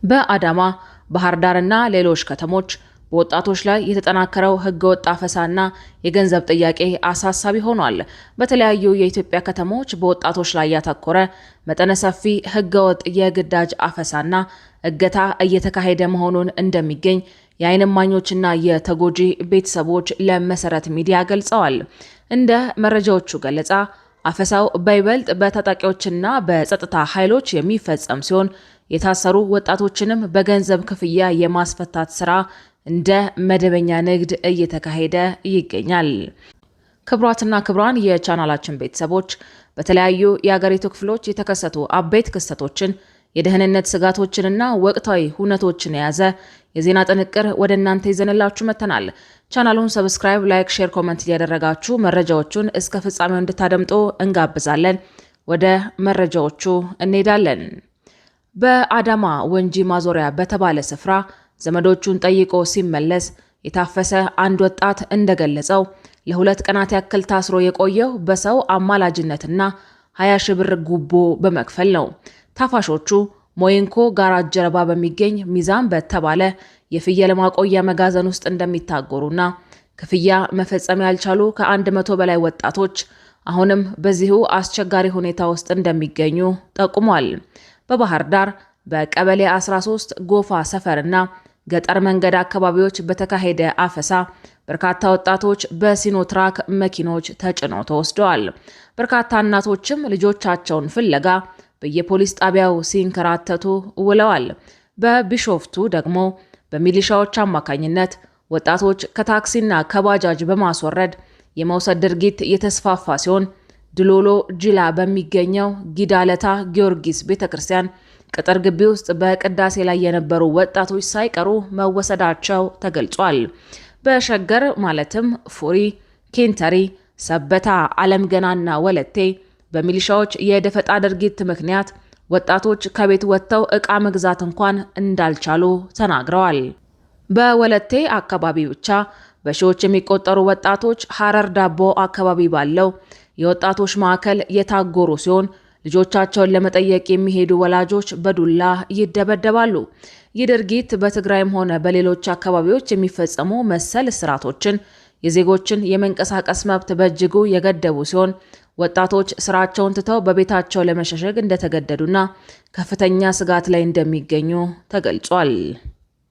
በአዳማ ባህር ዳርና ሌሎች ከተሞች በወጣቶች ላይ የተጠናከረው ህገወጥ አፈሳና የገንዘብ ጥያቄ አሳሳቢ ሆኗል። በተለያዩ የኢትዮጵያ ከተሞች በወጣቶች ላይ ያተኮረ መጠነ ሰፊ ህገወጥ የግዳጅ አፈሳና እገታ እየተካሄደ መሆኑን እንደሚገኝ የዓይን እማኞችና የተጎጂ ቤተሰቦች ለመሰረት ሚዲያ ገልጸዋል። እንደ መረጃዎቹ ገለጻ አፈሳው በይበልጥ በታጣቂዎችና በጸጥታ ኃይሎች የሚፈጸም ሲሆን የታሰሩ ወጣቶችንም በገንዘብ ክፍያ የማስፈታት ስራ እንደ መደበኛ ንግድ እየተካሄደ ይገኛል። ክቡራትና ክቡራን የቻናላችን ቤተሰቦች በተለያዩ የአገሪቱ ክፍሎች የተከሰቱ አበይት ክስተቶችን፣ የደህንነት ስጋቶችንና ወቅታዊ ሁነቶችን የያዘ የዜና ጥንቅር ወደ እናንተ ይዘንላችሁ መጥተናል። ቻናሉን ሰብስክራይብ፣ ላይክ፣ ሼር፣ ኮመንት እያደረጋችሁ መረጃዎቹን እስከ ፍጻሜው እንድታደምጡ እንጋብዛለን። ወደ መረጃዎቹ እንሄዳለን። በአዳማ ወንጂ ማዞሪያ በተባለ ስፍራ ዘመዶቹን ጠይቆ ሲመለስ የታፈሰ አንድ ወጣት እንደገለጸው ለ2 ቀናት ያክል ታስሮ የቆየው በሰው አማላጅነትና 20 ሺህ ብር ጉቦ በመክፈል ነው። ታፋሾቹ ሞይንኮ ጋራጅ ጀርባ በሚገኝ ሚዛን በተባለ የፍየል ማቆያ መጋዘን ውስጥ እንደሚታጎሩና ክፍያ መፈጸም ያልቻሉ ከ100 በላይ ወጣቶች አሁንም በዚሁ አስቸጋሪ ሁኔታ ውስጥ እንደሚገኙ ጠቁሟል። በባህር ዳር በቀበሌ 13 ጎፋ ሰፈርና ገጠር መንገድ አካባቢዎች በተካሄደ አፈሳ በርካታ ወጣቶች በሲኖትራክ መኪኖች ተጭነው ተወስደዋል። በርካታ እናቶችም ልጆቻቸውን ፍለጋ በየፖሊስ ጣቢያው ሲንከራተቱ ውለዋል። በቢሾፍቱ ደግሞ በሚሊሻዎች አማካኝነት ወጣቶች ከታክሲና ከባጃጅ በማስወረድ የመውሰድ ድርጊት የተስፋፋ ሲሆን ድሎሎ ጅላ በሚገኘው ጊዳለታ ጊዮርጊስ ቤተክርስቲያን ቅጥር ግቢ ውስጥ በቅዳሴ ላይ የነበሩ ወጣቶች ሳይቀሩ መወሰዳቸው ተገልጿል። በሸገር ማለትም ፉሪ፣ ኬንተሪ፣ ሰበታ፣ አለም ገናና ወለቴ በሚሊሻዎች የደፈጣ ድርጊት ምክንያት ወጣቶች ከቤት ወጥተው ዕቃ መግዛት እንኳን እንዳልቻሉ ተናግረዋል። በወለቴ አካባቢ ብቻ በሺዎች የሚቆጠሩ ወጣቶች ሐረር ዳቦ አካባቢ ባለው የወጣቶች ማዕከል የታጎሩ ሲሆን ልጆቻቸውን ለመጠየቅ የሚሄዱ ወላጆች በዱላ ይደበደባሉ። ይህ ድርጊት በትግራይም ሆነ በሌሎች አካባቢዎች የሚፈጸሙ መሰል እስራቶችን፣ የዜጎችን የመንቀሳቀስ መብት በእጅጉ የገደቡ ሲሆን ወጣቶች ስራቸውን ትተው በቤታቸው ለመሸሸግ እንደተገደዱና ከፍተኛ ስጋት ላይ እንደሚገኙ ተገልጿል።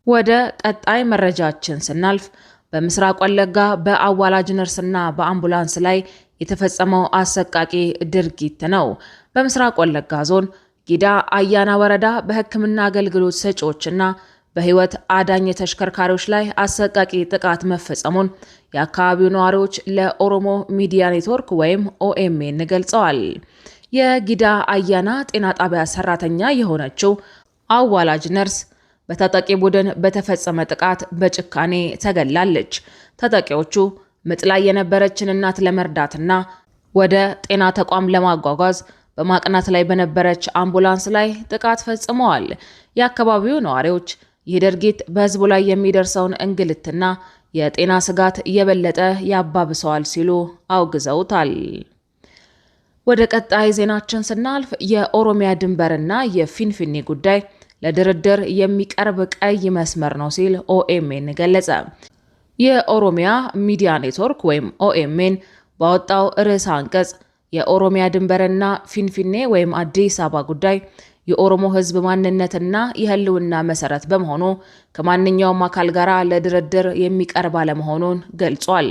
ወደ ቀጣይ መረጃችን ስናልፍ በምስራቅ ወለጋ በአዋላጅ ነርስና በአምቡላንስ ላይ የተፈጸመው አሰቃቂ ድርጊት ነው። በምስራቅ ወለጋ ዞን ጊዳ አያና ወረዳ በሕክምና አገልግሎት ሰጪዎችና በህይወት አዳኝ ተሽከርካሪዎች ላይ አሰቃቂ ጥቃት መፈጸሙን የአካባቢው ነዋሪዎች ለኦሮሞ ሚዲያ ኔትወርክ ወይም ኦኤምኤን ገልጸዋል። የጊዳ አያና ጤና ጣቢያ ሰራተኛ የሆነችው አዋላጅ ነርስ በታጣቂ ቡድን በተፈጸመ ጥቃት በጭካኔ ተገላለች። ታጣቂዎቹ ምጥ ላይ የነበረችን እናት ለመርዳትና ወደ ጤና ተቋም ለማጓጓዝ በማቅናት ላይ በነበረች አምቡላንስ ላይ ጥቃት ፈጽመዋል። የአካባቢው ነዋሪዎች ይህ ድርጊት በህዝቡ ላይ የሚደርሰውን እንግልትና የጤና ስጋት እየበለጠ ያባብሰዋል ሲሉ አውግዘውታል። ወደ ቀጣይ ዜናችን ስናልፍ የኦሮሚያ ድንበርና የፊንፊኔ ጉዳይ ለድርድር የሚቀርብ ቀይ መስመር ነው ሲል ኦኤምኤን ገለጸ። የኦሮሚያ ሚዲያ ኔትወርክ ወይም ኦኤምኤን ባወጣው ርዕሰ አንቀጽ የኦሮሚያ ድንበርና ፊንፊኔ ወይም አዲስ አበባ ጉዳይ የኦሮሞ ህዝብ ማንነትና የህልውና መሰረት በመሆኑ ከማንኛውም አካል ጋር ለድርድር የሚቀርብ አለመሆኑን ገልጿል።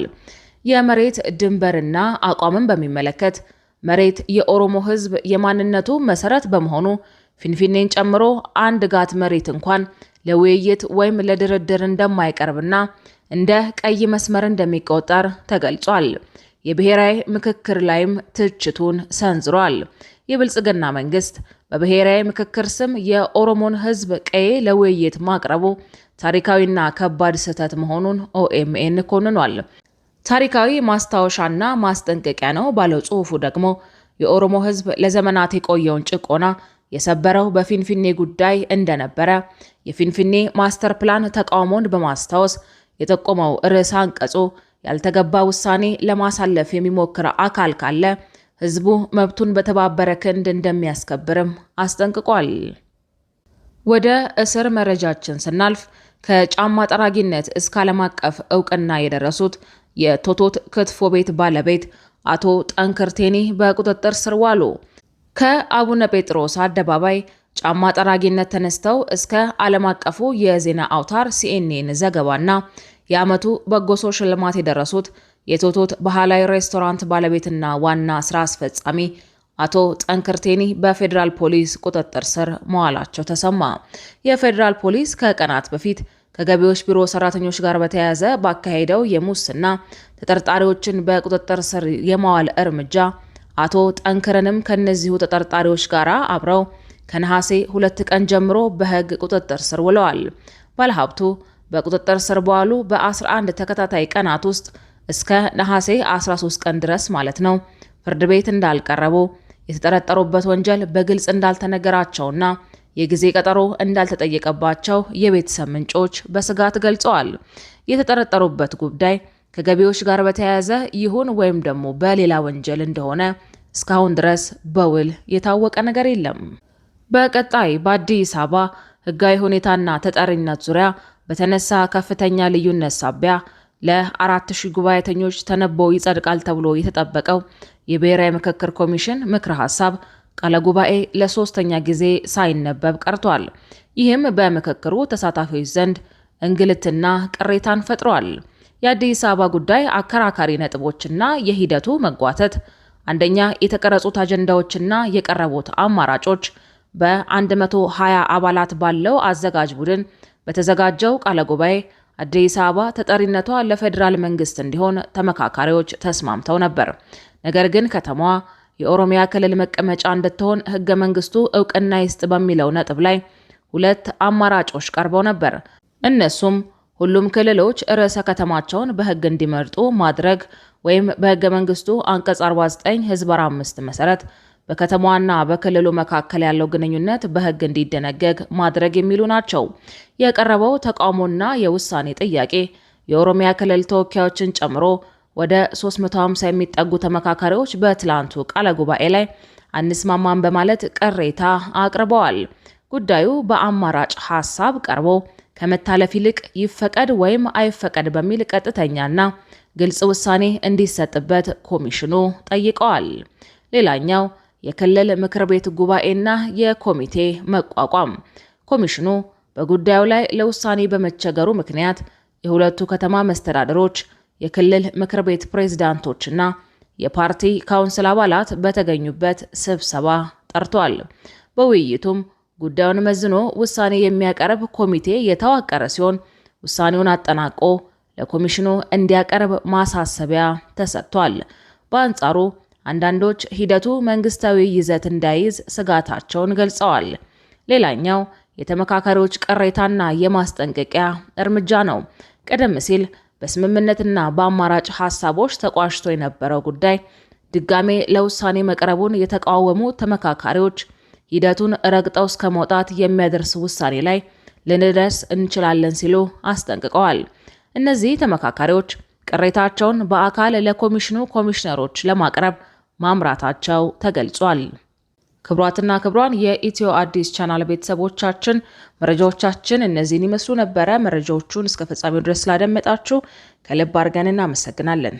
የመሬት ድንበርና አቋምን በሚመለከት መሬት የኦሮሞ ህዝብ የማንነቱ መሰረት በመሆኑ ፊንፊኔን ጨምሮ አንድ ጋት መሬት እንኳን ለውይይት ወይም ለድርድር እንደማይቀርብና እንደ ቀይ መስመር እንደሚቆጠር ተገልጿል። የብሔራዊ ምክክር ላይም ትችቱን ሰንዝሯል። የብልጽግና መንግስት በብሔራዊ ምክክር ስም የኦሮሞን ህዝብ ቀዬ ለውይይት ማቅረቡ ታሪካዊና ከባድ ስህተት መሆኑን ኦኤምኤን ኮንኗል። ታሪካዊ ማስታወሻና ማስጠንቀቂያ ነው ባለው ጽሑፉ ደግሞ የኦሮሞ ህዝብ ለዘመናት የቆየውን ጭቆና የሰበረው በፊንፊኔ ጉዳይ እንደነበረ የፊንፊኔ ማስተር ፕላን ተቃውሞን በማስታወስ የጠቆመው ርዕሰ አንቀጹ ያልተገባ ውሳኔ ለማሳለፍ የሚሞክር አካል ካለ ህዝቡ መብቱን በተባበረ ክንድ እንደሚያስከብርም አስጠንቅቋል። ወደ እስር መረጃችን ስናልፍ ከጫማ ጠራጊነት እስከ ዓለም አቀፍ እውቅና የደረሱት የቶቶት ክትፎ ቤት ባለቤት አቶ ጠንክር ቴኒ በቁጥጥር ስር ዋሉ። ከአቡነ ጴጥሮስ አደባባይ ጫማ ጠራጊነት ተነስተው እስከ ዓለም አቀፉ የዜና አውታር ሲኤንኤን ዘገባና የዓመቱ በጎ ሰው ሽልማት የደረሱት የቶቶት ባህላዊ ሬስቶራንት ባለቤትና ዋና ስራ አስፈጻሚ አቶ ጠንክር ቴኒ በፌዴራል ፖሊስ ቁጥጥር ስር መዋላቸው ተሰማ። የፌዴራል ፖሊስ ከቀናት በፊት ከገቢዎች ቢሮ ሰራተኞች ጋር በተያያዘ ባካሄደው የሙስና ተጠርጣሪዎችን በቁጥጥር ስር የማዋል እርምጃ አቶ ጠንክርንም ከነዚሁ ተጠርጣሪዎች ጋር አብረው ከነሐሴ 2 ቀን ጀምሮ በሕግ ቁጥጥር ስር ውለዋል። ባለሀብቱ በቁጥጥር ስር በዋሉ በ11 ተከታታይ ቀናት ውስጥ እስከ ነሐሴ 13 ቀን ድረስ ማለት ነው ፍርድ ቤት እንዳልቀረቡ፣ የተጠረጠሩበት ወንጀል በግልጽ እንዳልተነገራቸውና የጊዜ ቀጠሮ እንዳልተጠየቀባቸው የቤተሰብ ምንጮች በስጋት ገልጸዋል። የተጠረጠሩበት ጉዳይ ከገቢዎች ጋር በተያያዘ ይሁን ወይም ደግሞ በሌላ ወንጀል እንደሆነ እስካሁን ድረስ በውል የታወቀ ነገር የለም። በቀጣይ በአዲስ አበባ ሕጋዊ ሁኔታና ተጠሪነት ዙሪያ በተነሳ ከፍተኛ ልዩነት ሳቢያ ለ4000 ጉባኤተኞች ተነቦ ይጸድቃል ተብሎ የተጠበቀው የብሔራዊ ምክክር ኮሚሽን ምክረ ሀሳብ ቃለ ጉባኤ ለ3ኛ ጊዜ ሳይነበብ ቀርቷል። ይህም በምክክሩ ተሳታፊዎች ዘንድ እንግልትና ቅሬታን ፈጥሯል። የአዲስ አበባ ጉዳይ አከራካሪ ነጥቦችና የሂደቱ መጓተት፣ አንደኛ የተቀረጹት አጀንዳዎችና የቀረቡት አማራጮች በ120 አባላት ባለው አዘጋጅ ቡድን በተዘጋጀው ቃለ ጉባኤ አዲስ አበባ ተጠሪነቷ ለፌዴራል መንግስት እንዲሆን ተመካካሪዎች ተስማምተው ነበር። ነገር ግን ከተማዋ የኦሮሚያ ክልል መቀመጫ እንድትሆን ህገ መንግስቱ እውቅና ይስጥ በሚለው ነጥብ ላይ 2 አማራጮች ቀርበው ነበር። እነሱም ሁሉም ክልሎች ርዕሰ ከተማቸውን በህግ እንዲመርጡ ማድረግ ወይም በህገ መንግስቱ አንቀጽ 49 ህዝብ 5 መሰረት በከተማዋና በክልሉ መካከል ያለው ግንኙነት በህግ እንዲደነገግ ማድረግ የሚሉ ናቸው። የቀረበው ተቃውሞና የውሳኔ ጥያቄ የኦሮሚያ ክልል ተወካዮችን ጨምሮ ወደ 350 የሚጠጉ ተመካካሪዎች በትላንቱ ቃለ ጉባኤ ላይ አንስማማም በማለት ቅሬታ አቅርበዋል። ጉዳዩ በአማራጭ ሐሳብ ቀርቦ ከመታለፍ ይልቅ ይፈቀድ ወይም አይፈቀድ በሚል ቀጥተኛና ግልጽ ውሳኔ እንዲሰጥበት ኮሚሽኑ ጠይቀዋል። ሌላኛው የክልል ምክር ቤት ጉባኤና የኮሚቴ መቋቋም። ኮሚሽኑ በጉዳዩ ላይ ለውሳኔ በመቸገሩ ምክንያት የሁለቱ ከተማ መስተዳድሮች፣ የክልል ምክር ቤት ፕሬዝዳንቶችና የፓርቲ ካውንስል አባላት በተገኙበት ስብሰባ ጠርቷል። በውይይቱም ጉዳዩን መዝኖ ውሳኔ የሚያቀርብ ኮሚቴ የተዋቀረ ሲሆን ውሳኔውን አጠናቆ ለኮሚሽኑ እንዲያቀርብ ማሳሰቢያ ተሰጥቷል። በአንጻሩ አንዳንዶች ሂደቱ መንግስታዊ ይዘት እንዳይዝ ስጋታቸውን ገልጸዋል። ሌላኛው የተመካካሪዎች ቅሬታና የማስጠንቀቂያ እርምጃ ነው። ቀደም ሲል በስምምነትና በአማራጭ ሐሳቦች ተቋጭቶ የነበረው ጉዳይ ድጋሜ ለውሳኔ መቅረቡን የተቃወሙ ተመካካሪዎች ሂደቱን ረግጠው እስከ መውጣት የሚያደርስ ውሳኔ ላይ ልንደርስ እንችላለን ሲሉ አስጠንቅቀዋል። እነዚህ ተመካካሪዎች ቅሬታቸውን በአካል ለኮሚሽኑ ኮሚሽነሮች ለማቅረብ ማምራታቸው ተገልጿል። ክቡራትና ክቡራን የኢትዮ አዲስ ቻናል ቤተሰቦቻችን መረጃዎቻችን እነዚህን ይመስሉ ነበረ። መረጃዎቹን እስከ ፍጻሜው ድረስ ስላደመጣችሁ ከልብ አድርገን እናመሰግናለን።